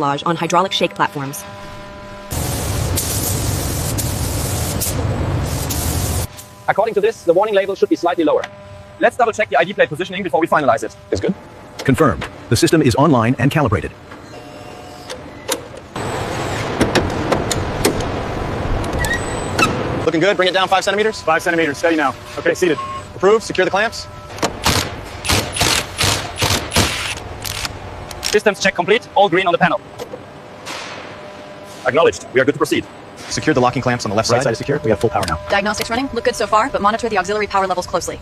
on hydraulic shake platforms. According to this, the warning label should be slightly lower. Let's double check the ID plate positioning before we finalize it. Is good. Confirmed. The system is online and calibrated. Looking good. Bring it down 5 centimeters. 5 centimeters. Steady now. Okay, seated. Approved. Secure the clamps. Systems check complete. All green on the panel. Acknowledged. We are good to proceed. Secure the locking clamps on the left Right side. side is secure. We have full power now. Diagnostics running. Look good so far, but monitor the auxiliary power levels closely.